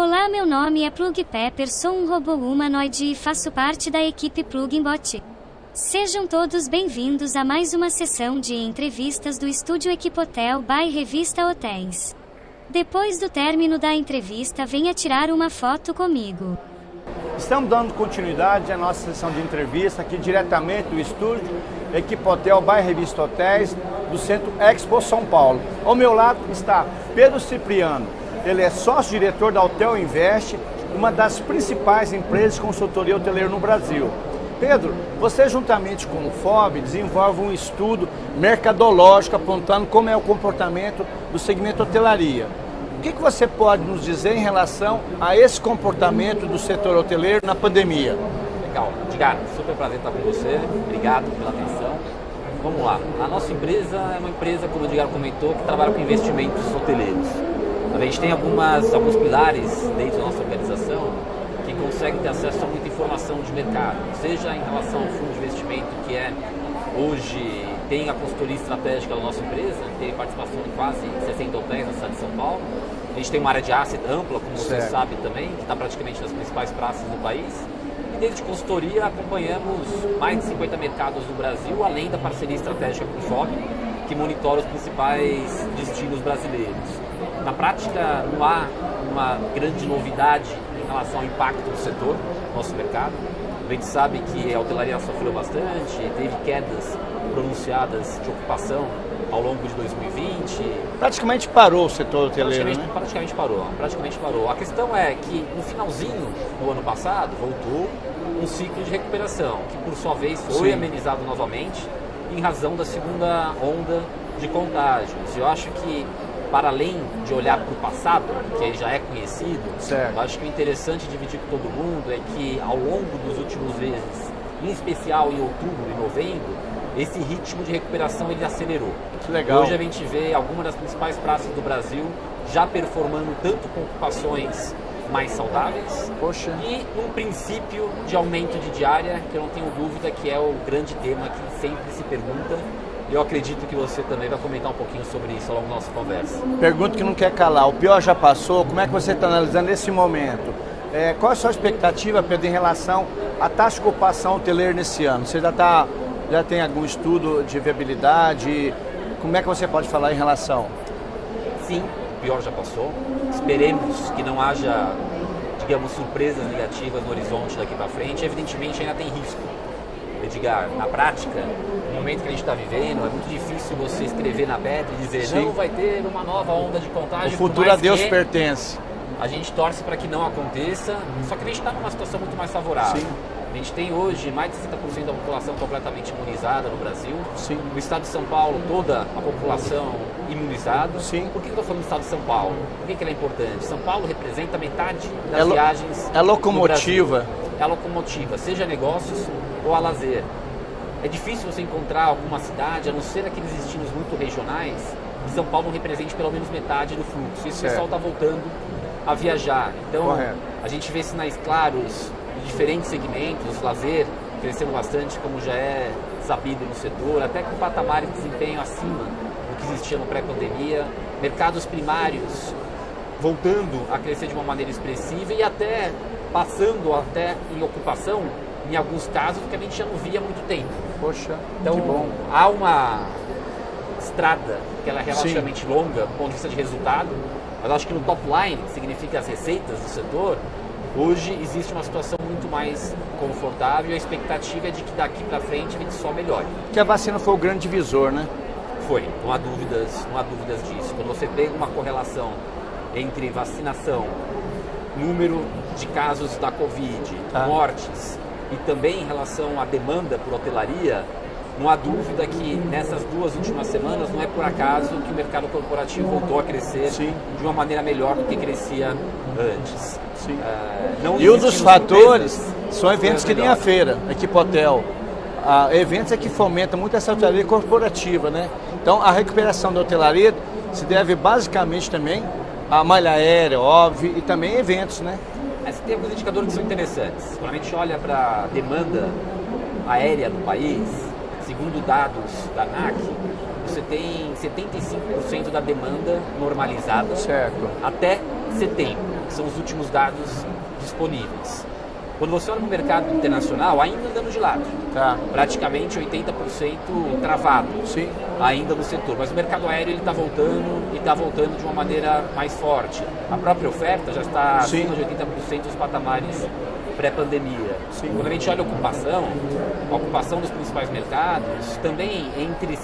Olá, meu nome é Plug Pepper, sou um robô humanoide e faço parte da equipe Pluginbot. Sejam todos bem-vindos a mais uma sessão de entrevistas do estúdio Equipotel by Revista Hotéis. Depois do término da entrevista, venha tirar uma foto comigo. Estamos dando continuidade à nossa sessão de entrevista aqui diretamente do estúdio Equipotel by Revista Hotéis do Centro Expo São Paulo. Ao meu lado está Pedro Cipriano. Ele é sócio-diretor da Hotel Invest, uma das principais empresas de consultoria hoteleira no Brasil. Pedro, você juntamente com o FOB desenvolve um estudo mercadológico apontando como é o comportamento do segmento hotelaria. O que você pode nos dizer em relação a esse comportamento do setor hoteleiro na pandemia? Legal, Edgar, super prazer estar com você, obrigado pela atenção. Vamos lá, a nossa empresa é uma empresa, como o Edgar comentou, que trabalha com investimentos hoteleiros. A gente tem alguns pilares dentro da nossa organização que conseguem ter acesso a muita informação de mercado, seja em relação ao fundo de investimento, que hoje tem a consultoria estratégica da nossa empresa, tem participação em quase 60 hotéis na cidade de São Paulo. A gente tem uma área de asset ampla, como você sabe também, que está praticamente nas principais praças do país. E dentro de consultoria acompanhamos mais de 50 mercados no Brasil, além da parceria estratégica com o FOB, que monitora os principais destinos brasileiros. Na prática, não há uma grande novidade em relação ao impacto do setor, no nosso mercado. A gente sabe que a hotelaria sofreu bastante, teve quedas pronunciadas de ocupação ao longo de 2020. Praticamente parou o setor hoteleiro, né? Praticamente parou. A questão é que no finalzinho do ano passado voltou um ciclo de recuperação, que por sua vez foi amenizado novamente em razão da segunda onda de contágios. Eu acho que, para além de olhar para o passado, que já é conhecido, eu acho que o interessante de dividir com todo mundo é que ao longo dos últimos meses, em especial em outubro e novembro, esse ritmo de recuperação ele acelerou. Que legal. Hoje a gente vê algumas das principais praças do Brasil já performando tanto com ocupações mais saudáveis e um princípio de aumento de diária, que eu não tenho dúvida que é o grande tema que sempre se pergunta. Eu acredito que você também vai comentar um pouquinho sobre isso ao longo da nossa conversa. Pergunta que não quer calar. O pior já passou. Como é que você está analisando esse momento? Qual é a sua expectativa, Pedro, em relação à taxa de ocupação hoteleira nesse ano? Você já tem algum estudo de viabilidade? Como é que você pode falar em relação? Sim, o pior já passou. Esperemos que não haja, digamos, surpresas negativas no horizonte daqui para frente. Evidentemente ainda tem risco. Edgar, na prática, no momento que a gente está vivendo, é muito difícil você escrever na pedra e dizer não vai ter uma nova onda de contágio. O futuro a Deus pertence. A gente torce para que não aconteça, só que a gente está numa situação muito mais favorável. A gente tem hoje mais de 60% da população completamente imunizada no Brasil. No estado de São Paulo, toda a população imunizada. Por que eu estou falando do estado de São Paulo? Por que ele é importante? São Paulo representa metade das viagens. É locomotiva. É a locomotiva, seja negócios ou a lazer. É difícil você encontrar alguma cidade, a não ser aqueles destinos muito regionais, que São Paulo não represente pelo menos metade do fluxo. E esse pessoal está voltando a viajar. Então, a gente vê sinais claros de diferentes segmentos, lazer crescendo bastante, como já é sabido no setor, até com patamar de desempenho acima do que existia no pré-pandemia. Mercados primários voltando a crescer de uma maneira expressiva e até passando até em ocupação, em alguns casos, que a gente já não via há muito tempo. Então, que bom. Há uma estrada que ela é relativamente longa do ponto de vista de resultado, mas acho que no top line, que significa as receitas do setor, hoje existe uma situação muito mais confortável e a expectativa é de que daqui para frente a gente só melhore. Que a vacina foi o grande divisor, né? Foi, não há dúvidas disso. Quando você pega uma correlação entre vacinação, número de casos da Covid, mortes, e também em relação à demanda por hotelaria, não há dúvida que nessas 2 últimas semanas não é por acaso que o mercado corporativo voltou a crescer de uma maneira melhor do que crescia antes. E um dos fatores são eventos que nem a feira, a Equipotel. Eventos é que fomentam muito essa hotelaria corporativa, né? Então a recuperação da hotelaria se deve basicamente também à malha aérea, óbvio, e também eventos, né? Você tem alguns indicadores que são interessantes. Quando a gente olha para a demanda aérea no país, segundo dados da ANAC, você tem 75% da demanda normalizada até setembro, que são os últimos dados disponíveis. Quando você olha para o mercado internacional, ainda andando de lado. Tá. Praticamente 80% travado. Sim. Ainda no setor. Mas o mercado aéreo está voltando e está voltando de uma maneira mais forte. A própria oferta já está acima de 80% dos patamares pré-pandemia. Quando a gente olha a ocupação dos principais mercados, também entre 50%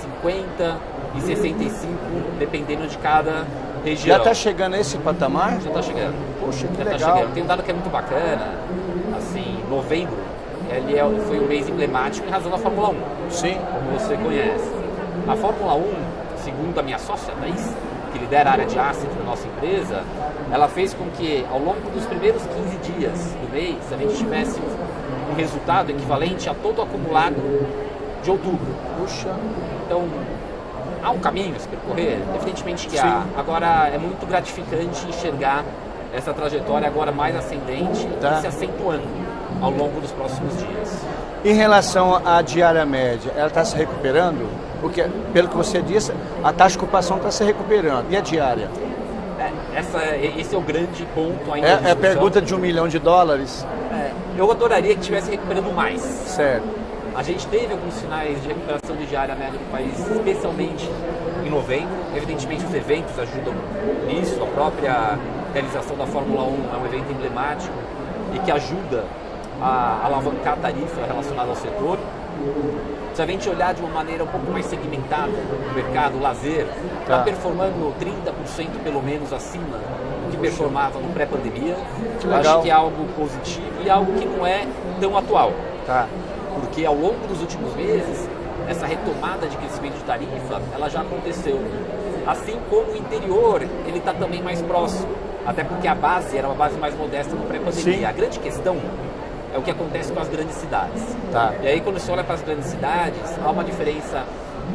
e 65%, dependendo de cada região. Já está chegando a esse patamar? Já está chegando. Poxa, que Já legal. tá chegando. Tem um dado que é muito bacana, assim, novembro, foi um mês emblemático em razão da Fórmula 1. Sim. Como você conhece. A Fórmula 1, segundo a minha sócia, Thaís, que lidera a área de asset da nossa empresa, ela fez com que, ao longo dos primeiros 15 dias do mês, a gente tivesse um resultado equivalente a todo o acumulado de outubro. Puxa. Então, há um caminho a se percorrer? Evidentemente que há. Agora, é muito gratificante enxergar essa trajetória agora mais ascendente e se acentuando ao longo dos próximos dias. Em relação à diária média, ela está se recuperando? Porque, pelo que você disse, a taxa de ocupação está se recuperando. E a diária? Esse é o grande ponto ainda. É a pergunta de $1 milhão. Eu adoraria que estivesse recuperando mais. Certo. A gente teve alguns sinais de recuperação de diária média no país, especialmente em novembro. Evidentemente, os eventos ajudam nisso. A própria realização da Fórmula 1 é um evento emblemático e que ajuda a alavancar a tarifa relacionada ao setor. Se a gente olhar de uma maneira um pouco mais segmentada o mercado, o lazer, está performando 30% pelo menos acima do que performava no pré-pandemia. Acho que é algo positivo e algo que não é tão atual. Porque ao longo dos últimos meses, essa retomada de crescimento de tarifa, ela já aconteceu. Assim como o interior, ele está também mais próximo. Até porque a base era uma base mais modesta no pré-pandemia. A grande questão é o que acontece com as grandes cidades. E aí, quando você olha para as grandes cidades, há uma diferença,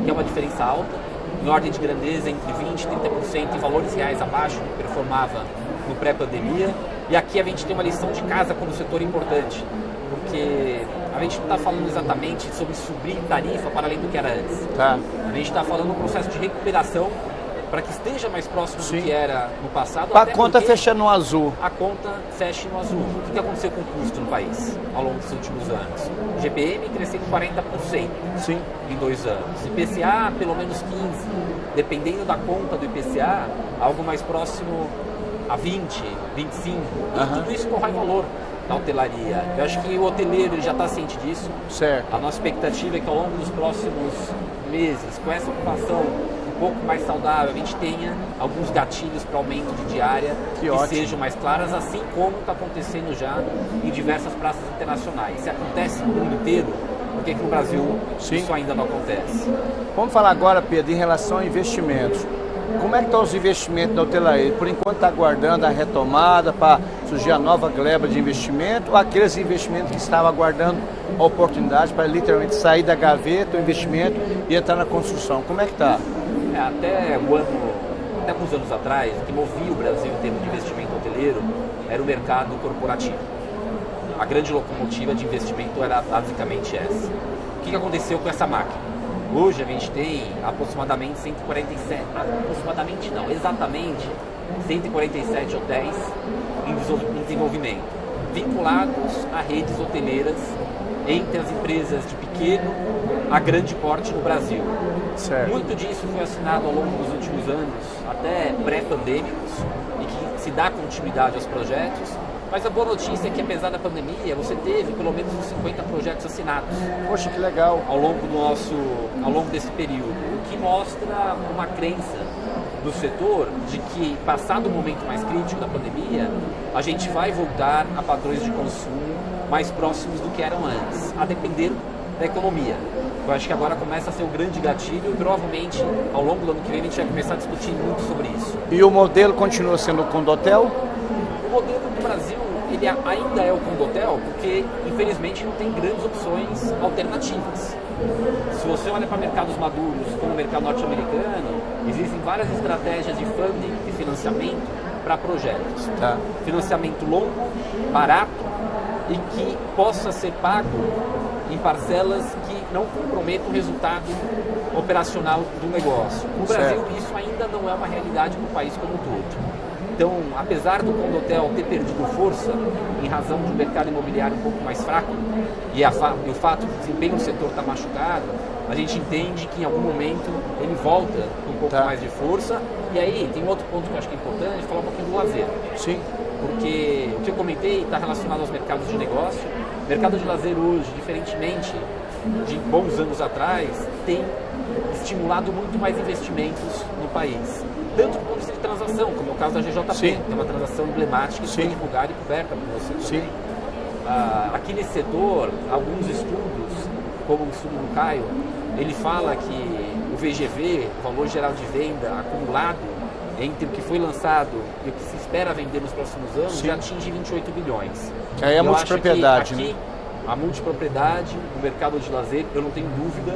que é uma diferença alta, em ordem de grandeza entre 20% e 30% em valores reais abaixo do que performava no pré-pandemia. E aqui a gente tem uma lição de casa como setor importante, porque a gente não está falando exatamente sobre subir tarifa para além do que era antes. A gente está falando um processo de recuperação para que esteja mais próximo do que era no passado. Para a conta fechar no azul. A conta feche no azul. O que aconteceu com o custo no país ao longo dos últimos anos? O GPM crescendo 40% em 2 anos. IPCA pelo menos 15%. Dependendo da conta do IPCA, algo mais próximo a 20%, 25%. E tudo isso corrói valor na hotelaria. Eu acho que o hoteleiro ele já está ciente disso. Certo. A nossa expectativa é que ao longo dos próximos meses, com essa ocupação um pouco mais saudável, a gente tenha alguns gatilhos para aumento de diária que sejam mais claras, assim como está acontecendo já em diversas praças internacionais. Se acontece no mundo inteiro, por que no Brasil isso ainda não acontece? Vamos falar agora, Pedro, em relação a investimentos. Como é que estão os investimentos da hotelaria? Por enquanto está aguardando a retomada para surgir a nova gleba de investimento, ou aqueles investimentos que estavam aguardando a oportunidade para literalmente sair da gaveta, o investimento e entrar na construção? Como é que está? Até alguns anos atrás, o que movia o Brasil em termos de investimento hoteleiro era o mercado corporativo. A grande locomotiva de investimento era basicamente essa. O que aconteceu com essa máquina? Hoje a gente tem aproximadamente 147 hotéis em desenvolvimento, vinculados a redes hoteleiras entre as empresas de pequeno a grande porte no Brasil. Muito disso foi assinado ao longo dos últimos anos, até pré-pandêmicos, e que se dá continuidade aos projetos. Mas a boa notícia é que, apesar da pandemia, você teve pelo menos uns 50 projetos assinados. Poxa, que legal! Ao longo desse período, o que mostra uma crença do setor de que, passado o momento mais crítico da pandemia, a gente vai voltar a padrões de consumo mais próximos do que eram antes, a depender da economia. Eu acho que agora começa a ser o grande gatilho e provavelmente, ao longo do ano que vem, a gente vai começar a discutir muito sobre isso. E o modelo continua sendo o condotel? O modelo do Brasil ele ainda é o condotel porque, infelizmente, não tem grandes opções alternativas. Se você olha para mercados maduros, como o mercado norte-americano, existem várias estratégias de funding, de financiamento para projetos. Financiamento longo, barato e que possa ser pago em parcelas que não comprometam o resultado operacional do negócio. No Brasil, isso ainda não é uma realidade no país como um todo. Então, apesar do Condotel ter perdido força em razão de um mercado imobiliário um pouco mais fraco e o fato do desempenho do setor estar machucado, a gente entende que em algum momento ele volta com um pouco mais de força. E aí tem outro ponto que eu acho que é importante, falar um pouquinho do lazer. Sim. Porque o que eu comentei está relacionado aos mercados de negócio. O mercado de lazer hoje, diferentemente de bons anos atrás, tem estimulado muito mais investimentos no país. Tanto do ponto de vista de transação, como é o caso da GJP, que é uma transação emblemática que foi divulgada e coberta por você também. Aqui nesse setor, alguns estudos, como o estudo do Caio, ele fala que o VGV, o valor geral de venda acumulado, entre o que foi lançado e o que se espera vender nos próximos anos, já atinge 28 bilhões. Aí é a multipropriedade, aqui, né? A multipropriedade, o mercado de lazer, eu não tenho dúvida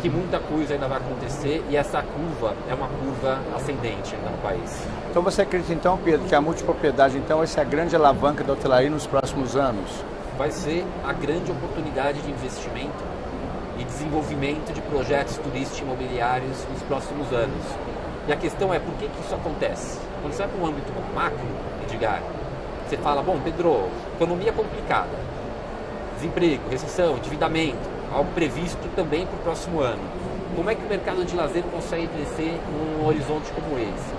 que muita coisa ainda vai acontecer e essa curva é uma curva ascendente ainda no país. Então você acredita então, Pedro, que a multipropriedade então essa é a grande alavanca da hotelaria nos próximos anos? Vai ser a grande oportunidade de investimento e desenvolvimento de projetos turísticos e imobiliários nos próximos anos. E a questão é, por que isso acontece? Quando você vai para um âmbito macro, Edgar, você fala, bom, Pedro, economia complicada, desemprego, recessão, endividamento, algo previsto também para o próximo ano. Como é que o mercado de lazer consegue crescer num horizonte como esse?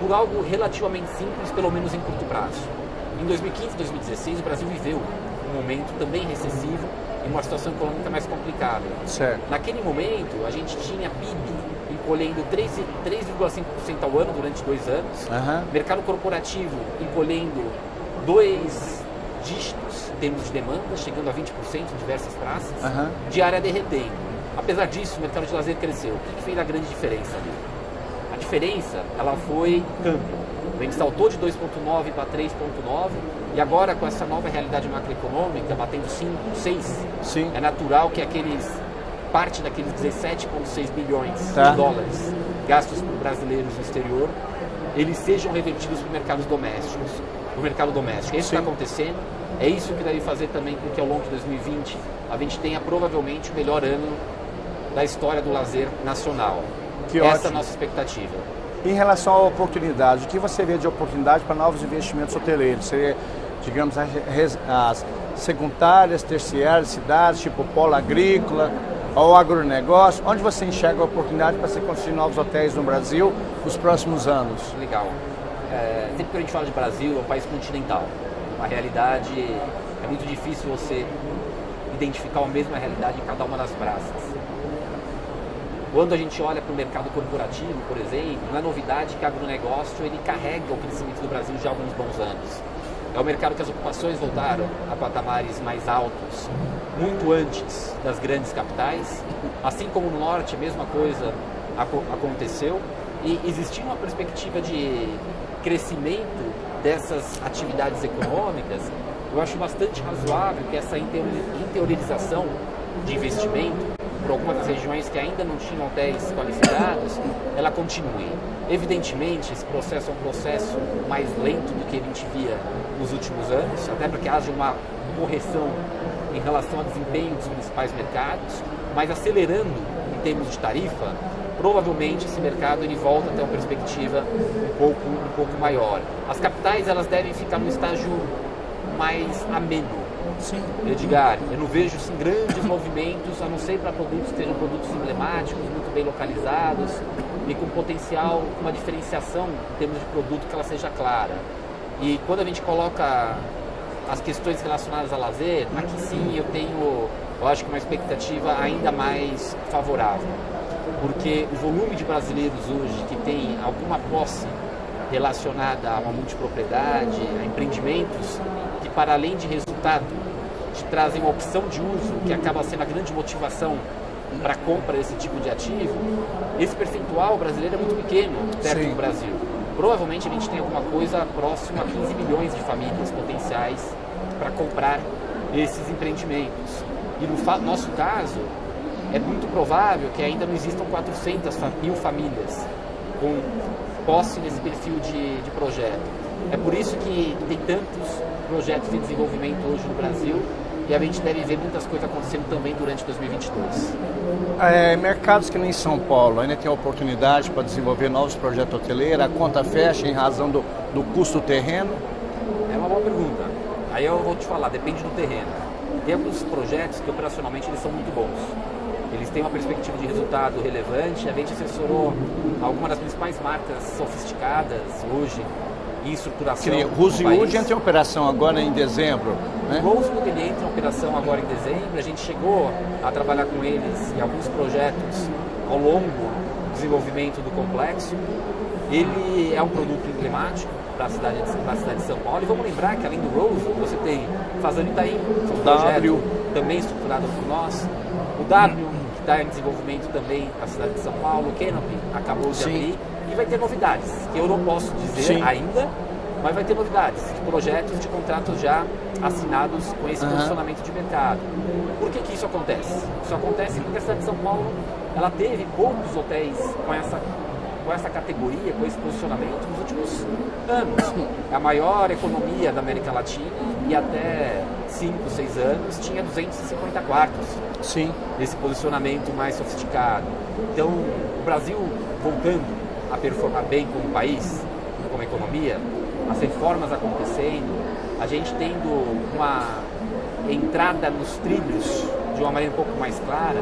Por algo relativamente simples, pelo menos em curto prazo. Em 2015 e 2016, o Brasil viveu um momento também recessivo e uma situação econômica mais complicada. Certo. Naquele momento, a gente tinha PIB encolhendo 3,5% ao ano durante 2 anos, mercado corporativo encolhendo 2 dígitos em termos de demanda, chegando a 20% em diversas praças, diária derretendo. Apesar disso, o mercado de lazer cresceu. O que fez a grande diferença ali? A diferença, ela foi câmbio. A gente saltou de 2,9 para 3,9 e agora com essa nova realidade macroeconômica, batendo 5, 6, é natural que parte daqueles 17,6 bilhões de dólares gastos por brasileiros no exterior, eles sejam revertidos para mercados domésticos. No mercado doméstico. É isso que está acontecendo, é isso que deve fazer também com que ao longo de 2020 a gente tenha provavelmente o melhor ano da história do lazer nacional. Essa é a nossa expectativa. Em relação à oportunidade, o que você vê de oportunidade para novos investimentos hoteleiros? Seria, digamos, as secundárias, terciárias, cidades, tipo polo agrícola, ou agronegócio, onde você enxerga a oportunidade para se construir novos hotéis no Brasil nos próximos anos? Legal. Sempre que a gente fala de Brasil, é um país continental. A realidade, é muito difícil você identificar a mesma realidade em cada uma das praças. Quando a gente olha para o mercado corporativo, por exemplo, não é novidade que o agronegócio ele carrega o crescimento do Brasil já há alguns bons anos. É o mercado que as ocupações voltaram a patamares mais altos, muito antes das grandes capitais. Assim como no norte, a mesma coisa aconteceu. E existia uma perspectiva de crescimento dessas atividades econômicas, eu acho bastante razoável que essa interiorização de investimento por algumas das regiões que ainda não tinham hotéis qualificados, ela continue. Evidentemente, esse processo é um processo mais lento do que a gente via nos últimos anos, até para que haja uma correção em relação ao desempenho dos principais mercados, mas acelerando em termos de tarifa, provavelmente esse mercado ele volta a ter uma perspectiva um pouco maior. As capitais elas devem ficar num estágio mais ameno. Sim. Edgar, eu não vejo assim, grandes movimentos, a não ser para produtos que sejam produtos emblemáticos, muito bem localizados e com potencial, uma diferenciação em termos de produto que ela seja clara. E quando a gente coloca as questões relacionadas a lazer, aqui sim eu acho que uma expectativa ainda mais favorável. Porque o volume de brasileiros hoje que tem alguma posse relacionada a uma multipropriedade, a empreendimentos que para além de resultado te trazem uma opção de uso que acaba sendo a grande motivação para a compra desse tipo de ativo, esse percentual brasileiro é muito pequeno perto do Brasil. Provavelmente a gente tem alguma coisa próxima a 15 milhões de famílias potenciais para comprar esses empreendimentos. E no nosso caso, é muito provável que ainda não existam 400 mil famílias com posse nesse perfil de projeto. É por isso que tem tantos projetos de desenvolvimento hoje no Brasil e a gente deve ver muitas coisas acontecendo também durante 2022. Mercados que nem São Paulo ainda tem oportunidade para desenvolver novos projetos hoteleiros, a conta fecha em razão do custo do terreno? É uma boa pergunta. Aí eu vou te falar, depende do terreno. Tem alguns projetos que operacionalmente eles são muito bons. Eles têm uma perspectiva de resultado relevante. A gente assessorou algumas das principais marcas sofisticadas hoje em estruturação. O Rosewood entra em operação agora em dezembro, né? O Rosewood ele entra em operação agora em dezembro. A gente chegou a trabalhar com eles em alguns projetos ao longo do desenvolvimento do complexo. Ele é um produto emblemático para a cidade de São Paulo. E vamos lembrar que além do Rose, você tem Fazano Itaim, que é um projeto também estruturado por nós. O W, que está em desenvolvimento também na cidade de São Paulo. O Canopy acabou de abrir. E vai ter novidades, que eu não posso dizer ainda, mas vai ter novidades de projetos, de contratos já assinados com esse posicionamento de mercado. Por que isso acontece? Isso acontece porque a cidade de São Paulo ela teve poucos hotéis com essa categoria, com esse posicionamento nos últimos anos. A maior economia da América Latina e até 5, 6 anos tinha 250 quartos. Sim. Esse posicionamento mais sofisticado. Então, o Brasil voltando a performar bem como país, como economia, as reformas acontecendo, a gente tendo uma entrada nos trilhos de uma maneira um pouco mais clara,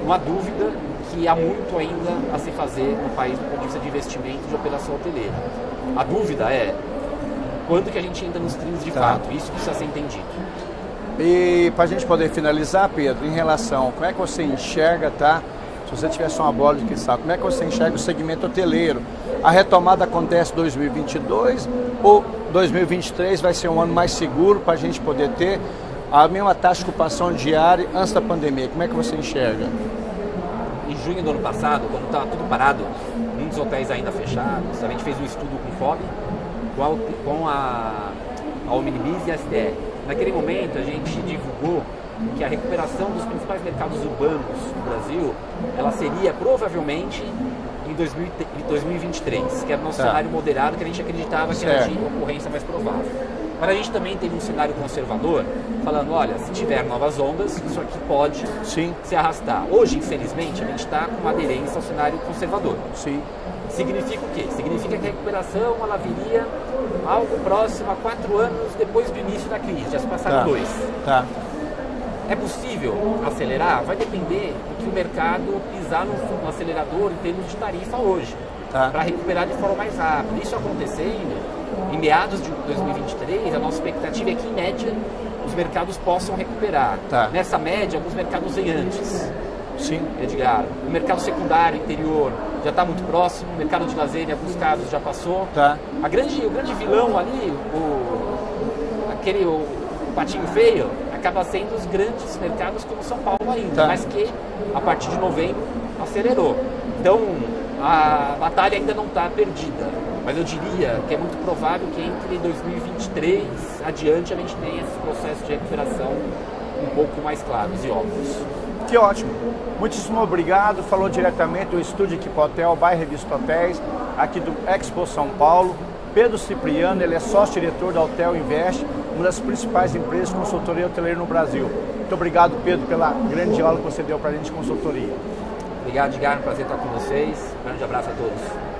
não há dúvida que há muito ainda a se fazer no país do ponto de vista de investimento de operação hoteleira. A dúvida é quando que a gente entra nos trilhos de fato, isso precisa ser entendido. E para a gente poder finalizar, Pedro, em relação, como é que você enxerga, se você tivesse uma bola de cristal, como é que você enxerga o segmento hoteleiro? A retomada acontece em 2022 ou 2023 vai ser um ano mais seguro para a gente poder ter a mesma taxa de ocupação diária antes da pandemia? Como é que você enxerga? Em junho do ano passado, quando estava tudo parado, muitos hotéis ainda fechados, a gente fez um estudo com o FOB, com a Omnibus e a STR. Naquele momento, a gente divulgou que a recuperação dos principais mercados urbanos do Brasil, ela seria provavelmente em 2023, que era o nosso cenário moderado, que a gente acreditava que era de ocorrência mais provável. Mas a gente também teve um cenário conservador, falando, olha, se tiver novas ondas, isso aqui pode se arrastar. Hoje, infelizmente, a gente está com uma aderência ao cenário conservador. Significa o quê? Significa que a recuperação ela viria algo próximo a 4 anos depois do início da crise, já se passaram 2. É possível acelerar? Vai depender do que o mercado pisar no acelerador em termos de tarifa hoje, para recuperar de forma mais rápida. Isso acontecendo, em meados de 2023, a nossa expectativa é que, em média, os mercados possam recuperar. Nessa média, alguns mercados vêm antes. Edgar, o mercado secundário, interior, já está muito próximo, o mercado de lazer, em alguns casos, já passou. O grande vilão ali, o patinho feio, acaba sendo os grandes mercados como São Paulo ainda, mas que a partir de novembro acelerou. Então a batalha ainda não está perdida, mas eu diria que é muito provável que entre 2023 adiante a gente tenha esses processos de recuperação um pouco mais claros e óbvios. Que ótimo! Muitíssimo obrigado. Falou diretamente do Estúdio Equipotel by Revista Hotéis, aqui do Expo São Paulo. Pedro Cipriano, ele é sócio-diretor da Hotel Invest, uma das principais empresas de consultoria hoteleira no Brasil. Muito obrigado, Pedro, pela grande aula que você deu para a gente de consultoria. Obrigado, Edgar. Um prazer estar com vocês. Um grande abraço a todos.